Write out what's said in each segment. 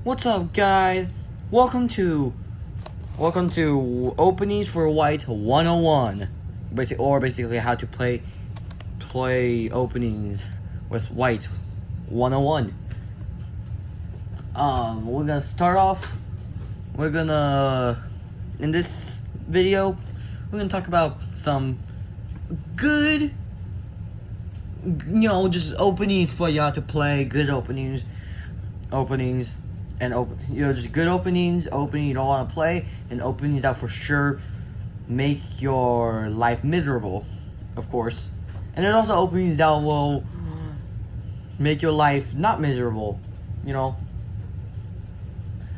What's up, guys? Welcome to Openings for White 101. Basically how to play openings with White 101. We're gonna start off. In this video, we're gonna talk about some good, just openings for y'all to play. Good openings, and just good openings you don't want to play, and openings that for sure make your life miserable, of course. And there's also openings that will make your life not miserable,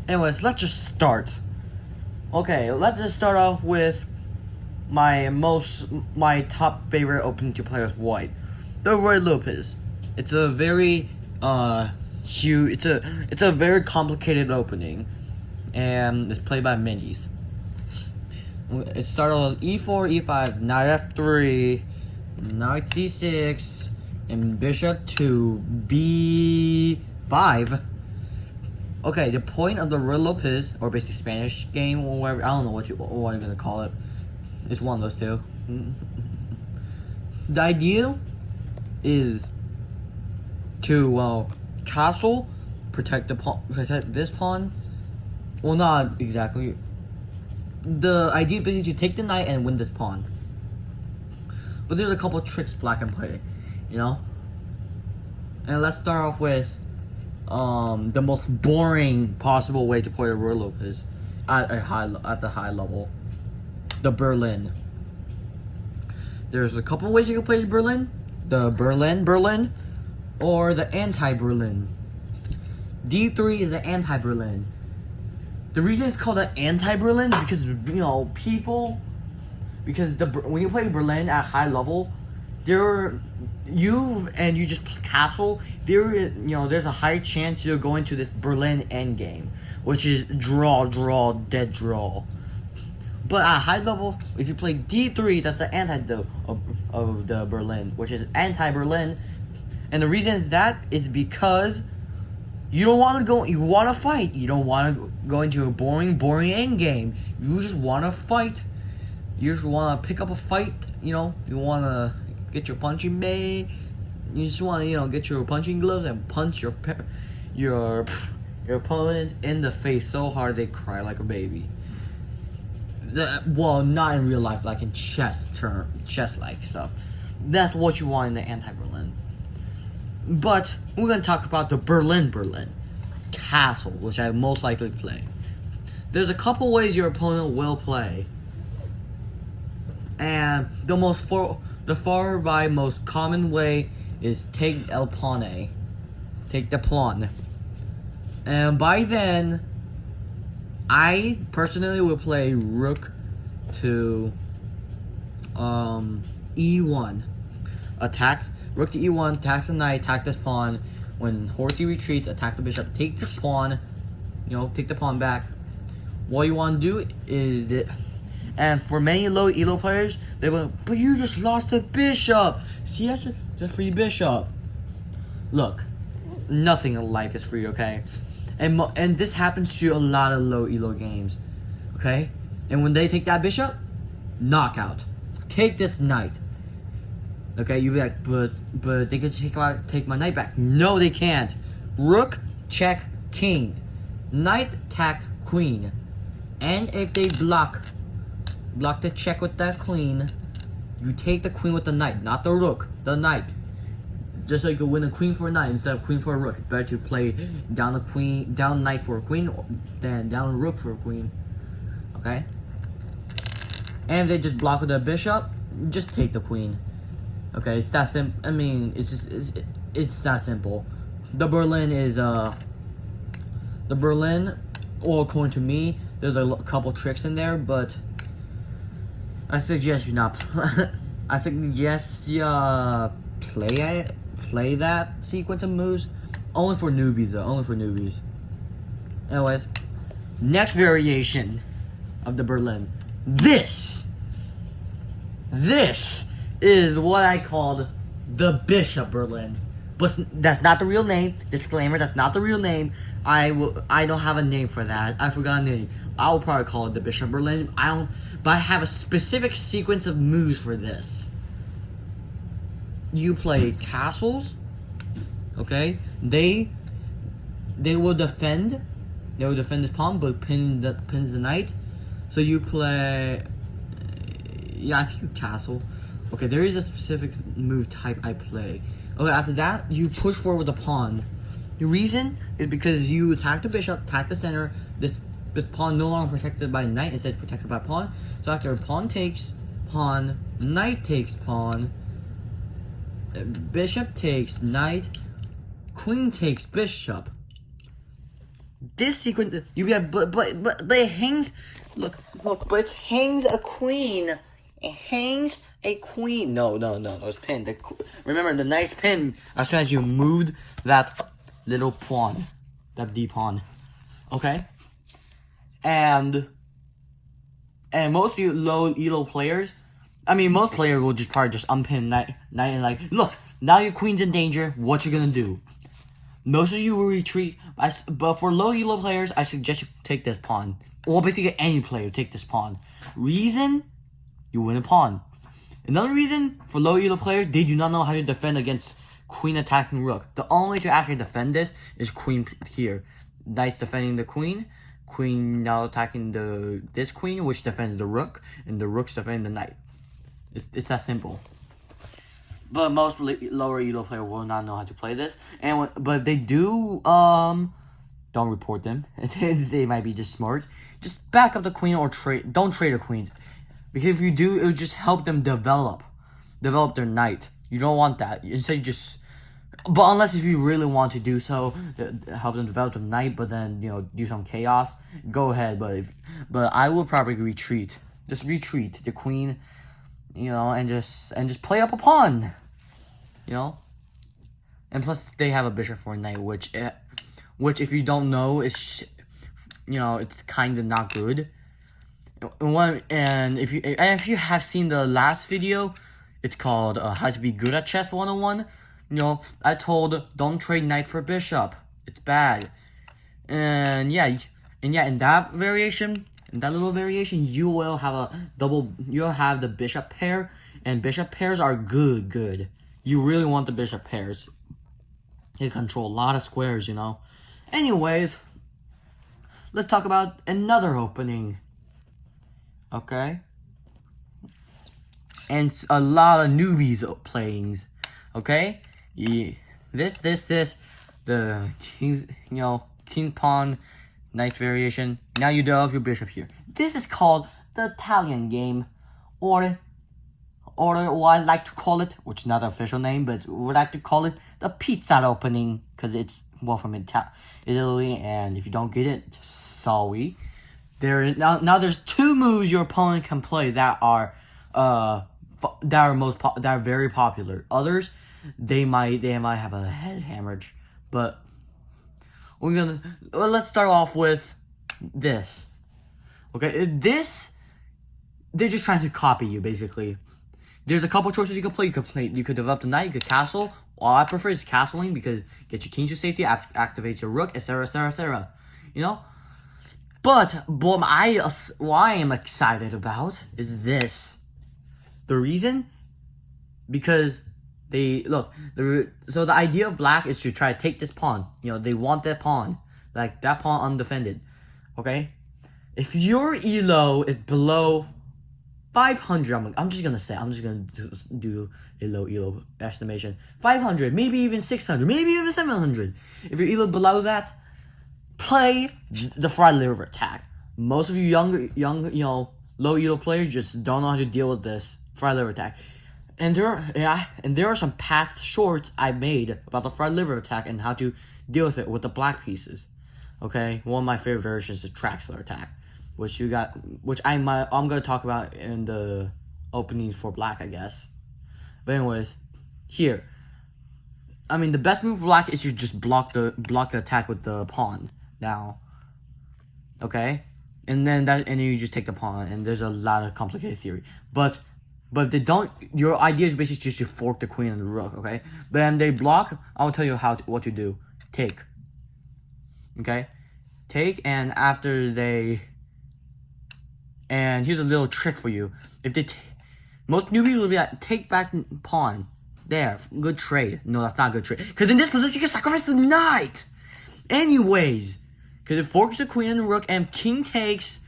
Anyways, let's just start. Okay, let's just start off with my top favorite opening to play with White, the Roy Lopez. It's a very huge. It's a very complicated opening, and it's played by minis. It started with e4, e5, knight f3, knight c6, and bishop to b5. Okay, the point of the Roy Lopez, or basically Spanish game, or whatever, I don't know what you're gonna call it. It's one of those two. The idea is to castle, protect this pawn. Well, not exactly. The idea is basically to take the knight and win this pawn. But there's a couple tricks black can play, And let's start off with the most boring possible way to play a Roy Lopez at the high level. The Berlin. There's a couple ways you can play the Berlin. The Berlin, or the anti-Berlin. D3 is the anti-Berlin. The reason it's called the anti-Berlin is because when you play Berlin at high level, you just castle, there's a high chance you'll go into this Berlin endgame, which is dead draw. But at high level, if you play D3, that's the antidote of the Berlin, which is anti-Berlin. And the reason that is because you don't want to go. You want to fight. You don't want to go into a boring end game. You just want to fight. You just want to pick up a fight. You want to get your punching bag. You just want to get your punching gloves and punch your opponent in the face so hard they cry like a baby. Well, not in real life, like in chess-like stuff. That's what you want in the anti-Berlin. But we're gonna talk about the Berlin castle, which I most likely play. There's a couple ways your opponent will play, and the far by most common way is take el pawn, take the pawn, and by then, I personally would play rook to e1, attack. Rook to e1, attacks the knight, attack this pawn. When horsey retreats, attack the bishop, take this pawn, take the pawn back. What you want to do is that, and for many low elo players, they will, but you just lost the bishop. See, that's a free bishop. Look, nothing in life is free, okay? And this happens to a lot of low elo games, okay? And when they take that bishop, knockout. Take this knight. Okay, you be like, but they could take my knight back. No, they can't. Rook, check, king. Knight, attack, queen. And if they block the check with that queen, you take the queen with the knight, not the rook, the knight. Just so you can win a queen for a knight instead of queen for a rook. It's better to play down knight for a queen than down rook for a queen. Okay? And if they just block with the bishop, just take the queen. Okay, it's that simple. I mean, it's that simple. The Berlin is well, according to me, there's a couple tricks in there, but I suggest you not. I suggest you play that sequence of moves only for newbies, though. Only for newbies. Anyways, next variation of the Berlin. This is what I called the Bishop Berlin. but that's not the real name. Disclaimer: that's not the real name. I don't have a name for that. I forgot a name. I will probably call it the Bishop Berlin. But I have a specific sequence of moves for this. You play castles. Okay, they will defend. They will defend this pawn, but pins the knight. So you play. Yeah, I think castle. Okay, there is a specific move type I play. Okay, after that, you push forward with the pawn. The reason is because you attack the bishop, attack the center. This pawn no longer protected by knight, instead protected by pawn. So after pawn takes pawn, knight takes pawn, bishop takes knight, queen takes bishop. This sequence, you have, but it hangs. Look, but it hangs a queen. It hangs a queen. No, it's pinned. Remember, the knight's pinned as soon as you moved that little pawn, that D pawn. Okay? And most of you low elo players, I mean, most players will just probably just unpin knight and like, look, now your queen's in danger. What you gonna do? Most of you will retreat, but for low elo players, I suggest you take this pawn. Or basically any player, take this pawn. Reason? You win a pawn. Another reason for low elo players, they do not know how to defend against queen attacking rook. The only way to actually defend this is queen here. Knight's defending the queen. Queen now attacking this queen, which defends the rook, and the rook's defending the knight. It's that simple. But most lower elo player will not know how to play this, but they do. Don't report them. They might be just smart. Just back up the queen or trade. Don't trade the queens. Because if you do, it will just help them develop their knight. You don't want that. Instead, you just, but unless if you really want to do so, help them develop the knight, but then do some chaos. Go ahead, but I will probably retreat. Just retreat the queen, and just play up a pawn, And plus, they have a bishop for a knight, which if you don't know is, it's kind of not good. And if you have seen the last video, it's called how to be good at chess 101. I told don't trade knight for bishop. It's bad. And in that variation, little variation, you will have you'll have the bishop pair, and bishop pairs are good. You really want the bishop pairs. They control a lot of squares, Anyways, let's talk about another opening. Okay, and a lot of newbies playing. Okay, the king's king pawn knight variation. Now you develop your bishop here. This is called the Italian game, or what I like to call it, which is not the official name, but we like to call it the pizza opening, because it's from Italy, and if you don't get it, sorry. Now there's two moves your opponent can play that are very popular. Others, they might have a head hemorrhage, but let's start off with this. Okay, they're just trying to copy you basically. There's a couple choices you could play. You could develop the knight. You could castle. All I prefer is castling because get your king to safety, activates your rook, etc., etc. But what I am excited about is this. The reason, because so the idea of black is to try to take this pawn. They want that pawn, like that pawn undefended. Okay, if your elo is below 500, I'm just gonna do a low elo estimation. 500, maybe even 600, maybe even 700. If your elo below that, play the fried liver attack. Most of you young, low elo players just don't know how to deal with this fried liver attack. And there are some past shorts I made about the fried liver attack and how to deal with it with the black pieces. Okay, one of my favorite versions is the Traxler attack, which I'm gonna talk about in the openings for black, I guess. But anyways, here. I mean, the best move for black is you just block the attack with the pawn. Now, okay, and then you just take the pawn, and there's a lot of complicated theory. But But if they don't, your idea is basically just to fork the queen and the rook, okay? But then they block, I'll tell you what to do. Take. Okay? Take, and after they... And here's a little trick for you. If they... Most newbies will be like, take back pawn. There, good trade. No, that's not a good trade. Because in this position, you can sacrifice the knight! Anyways. Because it forks the queen and the rook, and king takes...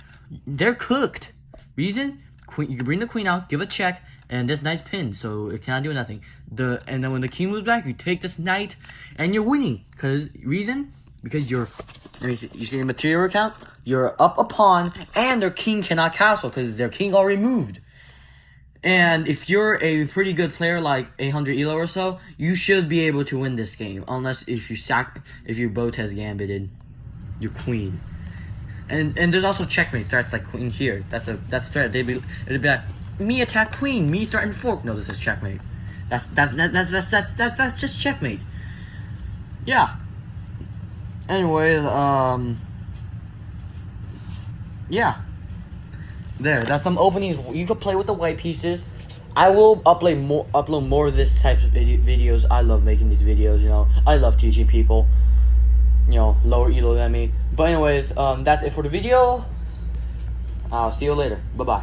They're cooked. Reason? Queen, you can bring the queen out, give a check, and this knight's pinned, so it cannot do nothing. And then when the king moves back, you take this knight, and you're winning. Reason? Because you're, let me see, you see the material account? You're up a pawn, and their king cannot castle, because their king already moved. And if you're a pretty good player, like 800 elo or so, you should be able to win this game, unless if you Botez gambited your queen. And there's also checkmate starts like queen here. That's a threat. It'd be like me attack queen, me starting fork. No, this is checkmate. That's just checkmate. Yeah. Anyways, yeah. That's some openings. You could play with the white pieces. I will upload more of this types of videos. I love making these videos. You know, I love teaching people. You know, lower elo than me. But anyways, that's it for the video. I'll see you later. Bye-bye.